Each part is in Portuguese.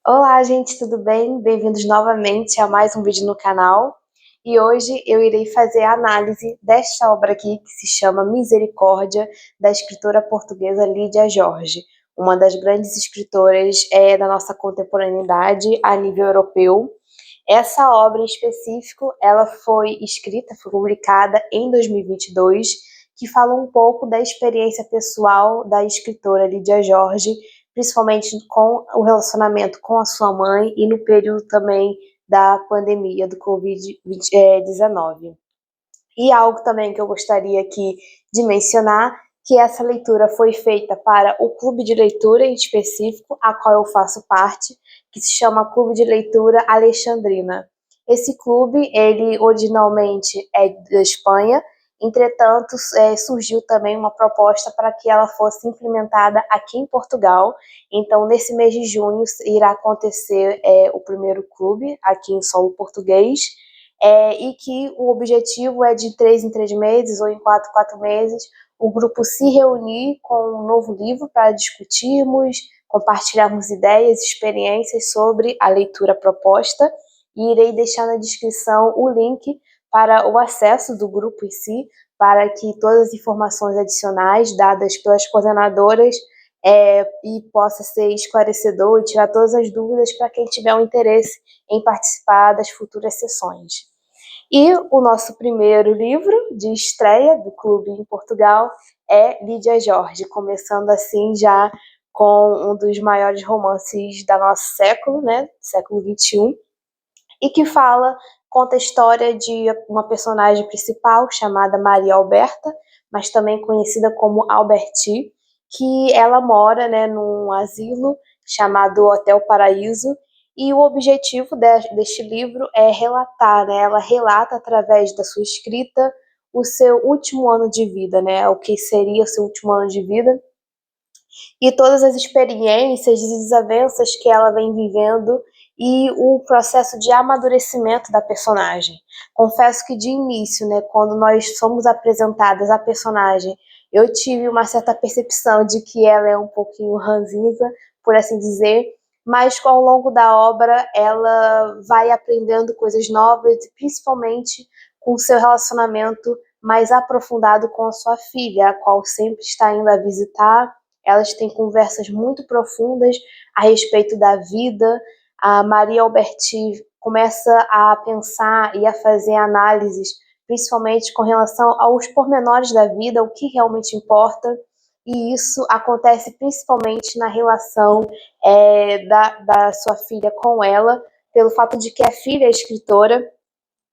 Olá, gente, tudo bem? Bem-vindos novamente a mais um vídeo no canal. E hoje eu irei fazer a análise desta obra aqui, que se chama Misericórdia, da escritora portuguesa Lídia Jorge, uma das grandes escritoras da nossa contemporaneidade a nível europeu. Essa obra em específico, ela foi publicada em 2022, que fala um pouco da experiência pessoal da escritora Lídia Jorge, principalmente com o relacionamento com a sua mãe e no período também da pandemia do Covid-19. E algo também que eu gostaria aqui de mencionar, que essa leitura foi feita para o clube de leitura em específico, a qual eu faço parte, que se chama Clube de Leitura Alexandrina. Esse clube, ele originalmente é da Espanha, entretanto, surgiu também uma proposta para que ela fosse implementada aqui em Portugal. Então, nesse mês de junho, irá acontecer o primeiro clube aqui em solo português, e que o objetivo é de 3 em 3 meses ou em 4 em 4 meses o grupo se reunir com um novo livro para discutirmos, compartilharmos ideias, experiências sobre a leitura proposta, e irei deixar na descrição o link para o acesso do grupo em si, para que todas as informações adicionais dadas pelas coordenadoras e possa ser esclarecedor e tirar todas as dúvidas para quem tiver um interesse em participar das futuras sessões. E o nosso primeiro livro de estreia do clube em Portugal é Lídia Jorge, começando assim já com um dos maiores romances do nosso século, né, século XXI, e que conta a história de uma personagem principal chamada Maria Alberta, mas também conhecida como Alberti, que ela mora, né, num asilo chamado Hotel Paraíso, e o objetivo deste livro é relatar, né, ela relata através da sua escrita o seu último ano de vida, né, o que seria o seu último ano de vida, e todas as experiências e desavenças que ela vem vivendo e o processo de amadurecimento da personagem. Confesso que de início, né, quando nós somos apresentadas a personagem, eu tive uma certa percepção de que ela é um pouquinho ranzinza, por assim dizer, mas ao longo da obra ela vai aprendendo coisas novas, principalmente com o seu relacionamento mais aprofundado com a sua filha, a qual sempre está indo a visitar. Elas têm conversas muito profundas a respeito da vida. A Maria Alberti começa a pensar e a fazer análises, principalmente com relação aos pormenores da vida, o que realmente importa, e isso acontece principalmente na relação da sua filha com ela, pelo fato de que a filha é escritora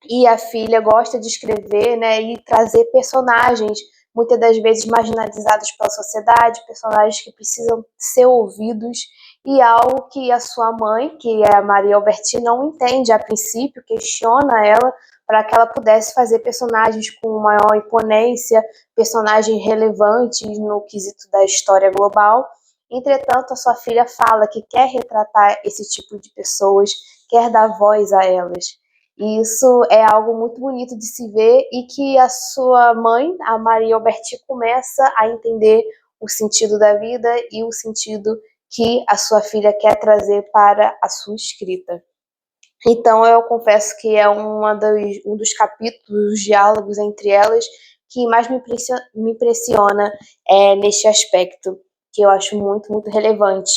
e a filha gosta de escrever, né, e trazer personagens muitas das vezes marginalizados pela sociedade, personagens que precisam ser ouvidos, e algo que a sua mãe, que é a Maria Alberti, não entende a princípio, questiona ela para que ela pudesse fazer personagens com maior imponência, personagens relevantes no quesito da história global. Entretanto, a sua filha fala que quer retratar esse tipo de pessoas, quer dar voz a elas. E isso é algo muito bonito de se ver, e que a sua mãe, a Maria Alberti, começa a entender o sentido da vida e o sentido que a sua filha quer trazer para a sua escrita. Então eu confesso que é um dos capítulos, os diálogos entre elas, que mais me impressiona neste aspecto, que eu acho muito, muito relevante.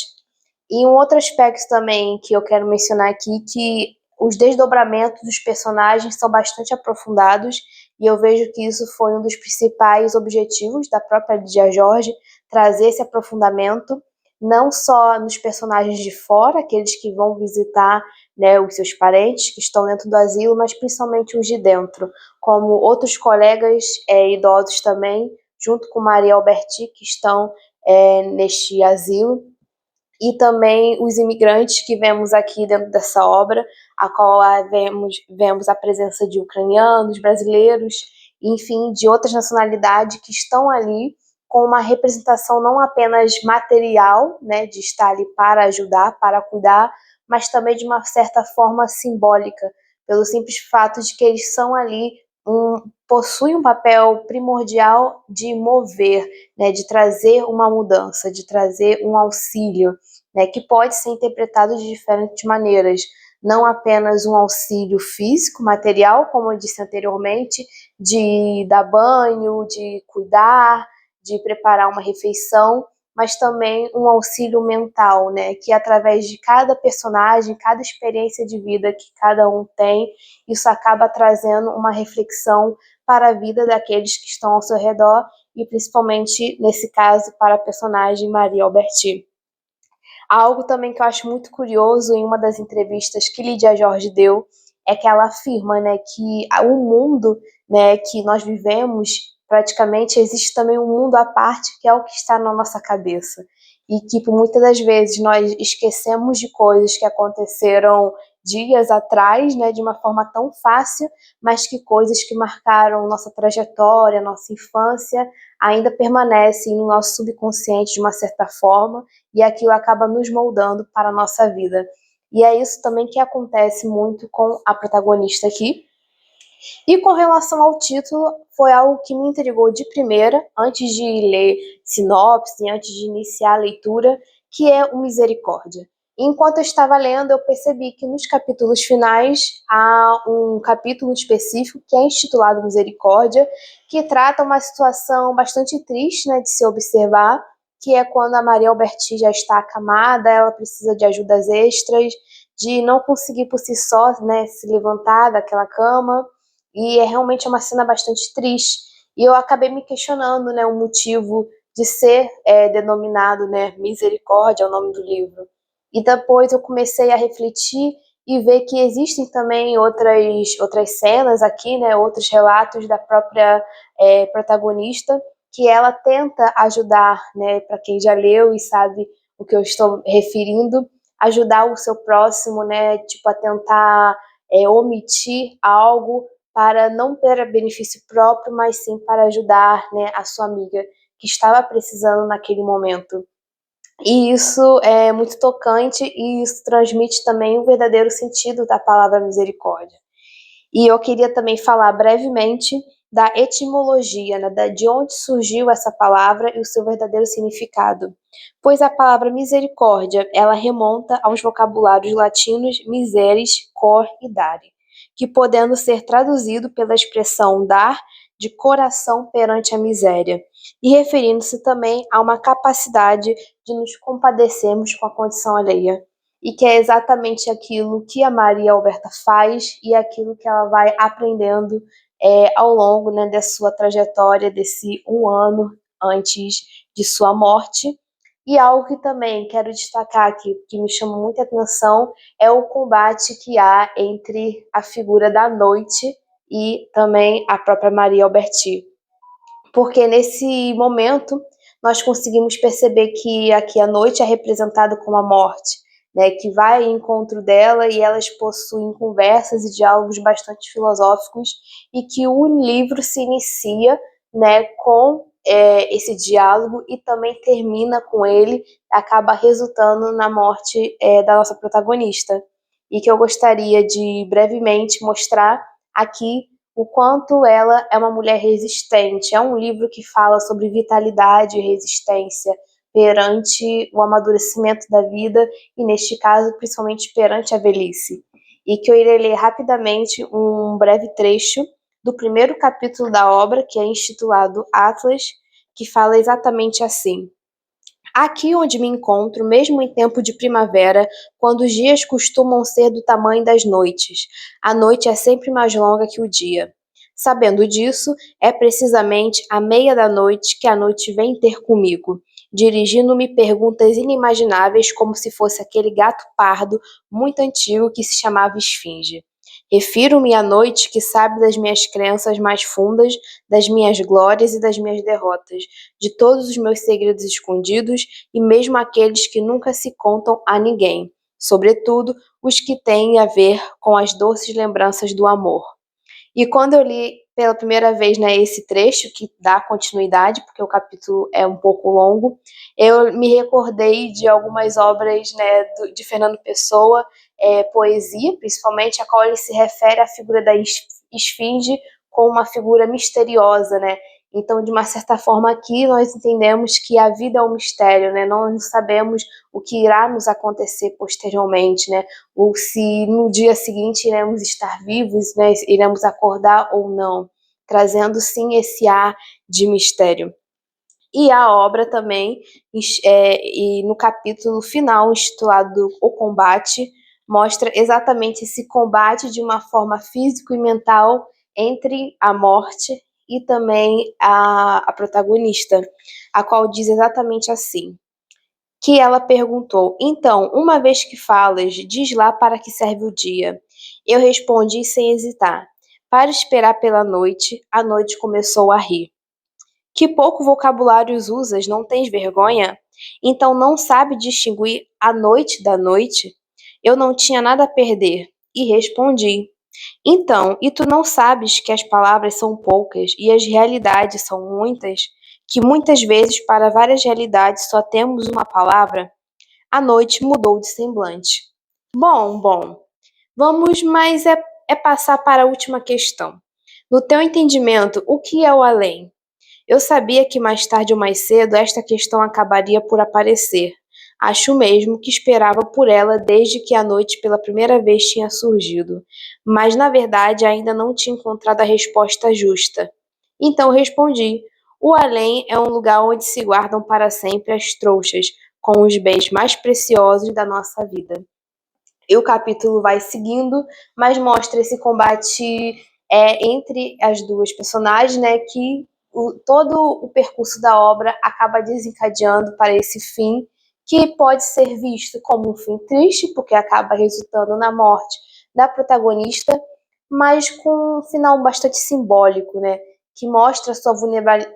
E um outro aspecto também que eu quero mencionar aqui, que os desdobramentos dos personagens são bastante aprofundados, e eu vejo que isso foi um dos principais objetivos da própria Lídia Jorge, trazer esse aprofundamento, não só nos personagens de fora, aqueles que vão visitar, né, os seus parentes que estão dentro do asilo, mas principalmente os de dentro, como outros colegas idosos também, junto com Maria Alberti, que estão neste asilo, e também os imigrantes que vemos aqui dentro dessa obra, a qual vemos a presença de ucranianos, brasileiros, enfim, de outras nacionalidades que estão ali com uma representação não apenas material, né, de estar ali para ajudar, para cuidar, mas também de uma certa forma simbólica, pelo simples fato de que eles são ali, possuem um papel primordial de mover, né, de trazer uma mudança, de trazer um auxílio. né, que pode ser interpretado de diferentes maneiras, não apenas um auxílio físico, material, como eu disse anteriormente, de dar banho, de cuidar, de preparar uma refeição, mas também um auxílio mental, né, que através de cada personagem, cada experiência de vida que cada um tem, isso acaba trazendo uma reflexão para a vida daqueles que estão ao seu redor e principalmente, nesse caso, para a personagem Maria Alberti. Algo também que eu acho muito curioso em uma das entrevistas que Lídia Jorge deu é que ela afirma, né, que o mundo, né, que nós vivemos, praticamente existe também um mundo à parte que é o que está na nossa cabeça. E que por muitas das vezes nós esquecemos de coisas que aconteceram dias atrás, né, de uma forma tão fácil, mas que coisas que marcaram nossa trajetória, nossa infância, ainda permanecem no nosso subconsciente de uma certa forma e aquilo acaba nos moldando para a nossa vida. E é isso também que acontece muito com a protagonista aqui. E com relação ao título, foi algo que me intrigou de primeira, antes de ler sinopse, antes de iniciar a leitura, que é o Misericórdia. Enquanto eu estava lendo, eu percebi que nos capítulos finais há um capítulo específico que é intitulado Misericórdia, que trata uma situação bastante triste, né, de se observar, que é quando a Maria Alberti já está acamada, ela precisa de ajudas extras, de não conseguir por si só, né, se levantar daquela cama, e é realmente uma cena bastante triste. E eu acabei me questionando, né, o motivo de ser denominado, né, Misericórdia, é o nome do livro. E depois eu comecei a refletir e ver que existem também outras cenas aqui, né, outros relatos da própria protagonista, que ela tenta ajudar, né, para quem já leu e sabe o que eu estou referindo, ajudar o seu próximo, né, tipo a tentar omitir algo para não ter benefício próprio, mas sim para ajudar, né, a sua amiga que estava precisando naquele momento. E isso é muito tocante e isso transmite também o verdadeiro sentido da palavra misericórdia. E eu queria também falar brevemente da etimologia, né, de onde surgiu essa palavra e o seu verdadeiro significado. Pois a palavra misericórdia, ela remonta aos vocabulários latinos miseris, cor e dare, que podendo ser traduzido pela expressão dar de coração perante a miséria, e referindo-se também a uma capacidade de nos compadecermos com a condição alheia e que é exatamente aquilo que a Maria Alberta faz e aquilo que ela vai aprendendo ao longo, né, da sua trajetória, desse um ano antes de sua morte. E algo que também quero destacar aqui, que me chama muita atenção, é o combate que há entre a figura da noite e também a própria Maria Alberti. Porque nesse momento nós conseguimos perceber que aqui a noite é representada como a morte, né, que vai ao encontro dela e elas possuem conversas e diálogos bastante filosóficos e que o livro se inicia, né, com esse diálogo e também termina com ele, acaba resultando na morte da nossa protagonista. E que eu gostaria de brevemente mostrar aqui o quanto ela é uma mulher resistente. É um livro que fala sobre vitalidade e resistência perante o amadurecimento da vida e, neste caso, principalmente perante a velhice. E que eu irei ler rapidamente um breve trecho do primeiro capítulo da obra, que é intitulado Atlas, que fala exatamente assim: aqui onde me encontro, mesmo em tempo de primavera, quando os dias costumam ser do tamanho das noites, a noite é sempre mais longa que o dia. Sabendo disso, é precisamente à meia da noite que a noite vem ter comigo, dirigindo-me perguntas inimagináveis como se fosse aquele gato pardo muito antigo que se chamava Esfinge. Refiro-me à noite que sabe das minhas crenças mais fundas, das minhas glórias e das minhas derrotas, de todos os meus segredos escondidos e mesmo aqueles que nunca se contam a ninguém, sobretudo os que têm a ver com as doces lembranças do amor. E quando eu li pela primeira vez, né, esse trecho, que dá continuidade, porque o capítulo é um pouco longo, eu me recordei de algumas obras, né, de Fernando Pessoa, poesia, principalmente, a qual ele se refere à figura da esfinge como uma figura misteriosa, né? Então, de uma certa forma, aqui nós entendemos que a vida é um mistério, né? Nós não sabemos o que irá nos acontecer posteriormente, né? Ou se no dia seguinte iremos estar vivos, né? Iremos acordar ou não, trazendo sim esse ar de mistério. E a obra também, e no capítulo final, intitulado O Combate, mostra exatamente esse combate de uma forma físico e mental entre a morte e também a protagonista, a qual diz exatamente assim, que ela perguntou, então, uma vez que falas, diz lá para que serve o dia. Eu respondi sem hesitar, para esperar pela noite, a noite começou a rir. Que pouco vocabulário usas, não tens vergonha? Então não sabe distinguir a noite da noite? Eu não tinha nada a perder, e respondi. Então, e tu não sabes que as palavras são poucas e as realidades são muitas? Que muitas vezes para várias realidades só temos uma palavra? A noite mudou de semblante. Bom, vamos, mas é passar para a última questão. No teu entendimento, o que é o além? Eu sabia que mais tarde ou mais cedo esta questão acabaria por aparecer. Acho mesmo que esperava por ela desde que a noite pela primeira vez tinha surgido, mas na verdade ainda não tinha encontrado a resposta justa. Então respondi: o além é um lugar onde se guardam para sempre as trouxas, com os bens mais preciosos da nossa vida. E o capítulo vai seguindo, mas mostra esse combate entre as duas personagens, né, que todo o percurso da obra acaba desencadeando para esse fim, que pode ser visto como um fim triste, porque acaba resultando na morte da protagonista, mas com um final bastante simbólico, né, que mostra a sua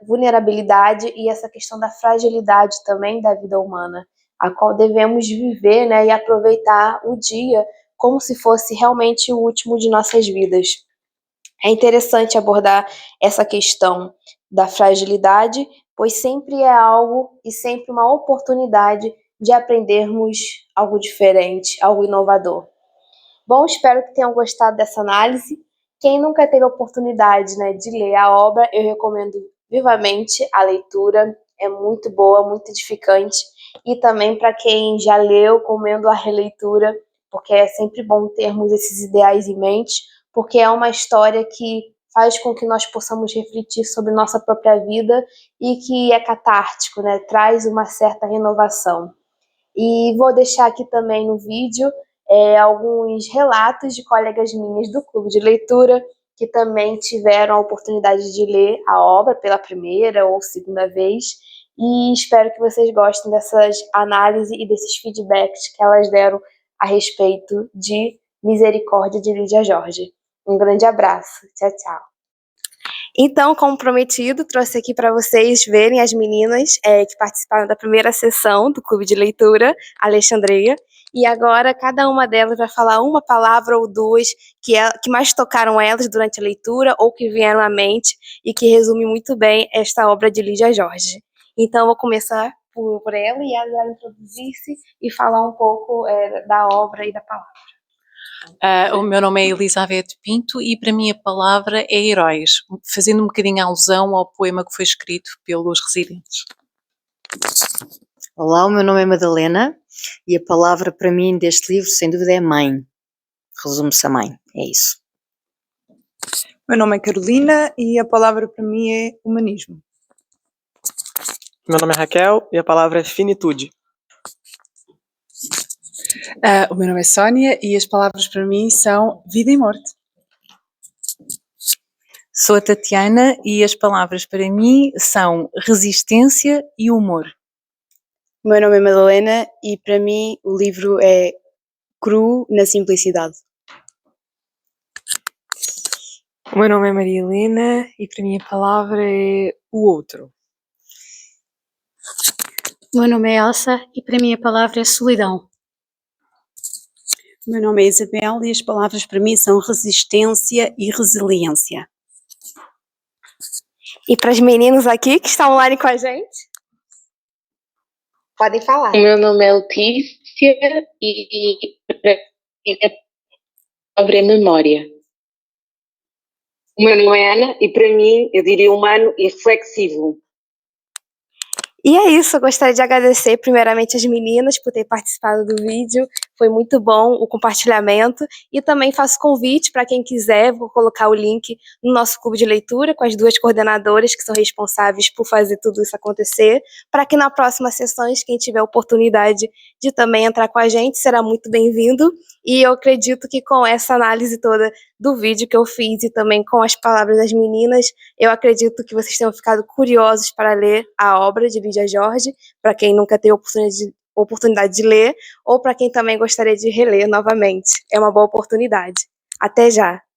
vulnerabilidade e essa questão da fragilidade também da vida humana, a qual devemos viver, né, e aproveitar o dia como se fosse realmente o último de nossas vidas. É interessante abordar essa questão da fragilidade, pois sempre é algo e sempre uma oportunidade de aprendermos algo diferente, algo inovador. Bom, espero que tenham gostado dessa análise. Quem nunca teve a oportunidade, né, de ler a obra, eu recomendo vivamente a leitura. É muito boa, muito edificante. E também para quem já leu, recomendo a releitura, porque é sempre bom termos esses ideais em mente, porque é uma história que faz com que nós possamos refletir sobre nossa própria vida e que é catártico, né? Traz uma certa renovação. E vou deixar aqui também no vídeo alguns relatos de colegas minhas do clube de leitura que também tiveram a oportunidade de ler a obra pela primeira ou segunda vez. E espero que vocês gostem dessas análises e desses feedbacks que elas deram a respeito de Misericórdia de Lídia Jorge. Um grande abraço. Tchau, tchau. Então, como prometido, trouxe aqui para vocês verem as meninas que participaram da primeira sessão do Clube de Leitura, Alexandria. E agora cada uma delas vai falar uma palavra ou duas que mais tocaram elas durante a leitura ou que vieram à mente e que resume muito bem esta obra de Lídia Jorge. Então, eu vou começar por ela e ela introduzir-se e falar um pouco da obra e da palavra. O meu nome é Elizabeth Pinto e para mim a palavra é heróis, fazendo um bocadinho alusão ao poema que foi escrito pelos residentes. Olá, o meu nome é Madalena e a palavra para mim deste livro, sem dúvida, é mãe. Resume-se a mãe, é isso. Meu nome é Carolina e a palavra para mim é humanismo. Meu nome é Raquel e a palavra é finitude. O meu nome é Sónia e as palavras para mim são vida e morte. Sou a Tatiana e as palavras para mim são resistência e humor. O meu nome é Madalena e para mim o livro é cru na simplicidade. O meu nome é Maria Helena e para mim a palavra é o outro. O meu nome é Elsa e para mim a palavra é solidão. O meu nome é Isabel e as palavras para mim são resistência e resiliência. E para os meninos aqui que estão online com a gente, podem falar. O meu nome é Letícia e a palavra é memória. O meu nome é Ana e para mim eu diria humano e reflexivo. E é isso, eu gostaria de agradecer primeiramente as meninas por ter participado do vídeo, foi muito bom o compartilhamento e também faço convite para quem quiser, vou colocar o link no nosso clube de leitura com as duas coordenadoras que são responsáveis por fazer tudo isso acontecer, para que na próxima sessões, quem tiver oportunidade de também entrar com a gente, será muito bem-vindo e eu acredito que com essa análise toda do vídeo que eu fiz e também com as palavras das meninas, eu acredito que vocês tenham ficado curiosos para ler a obra de Lídia Jorge, para quem nunca teve oportunidade de ler, ou para quem também gostaria de reler novamente. É uma boa oportunidade. Até já!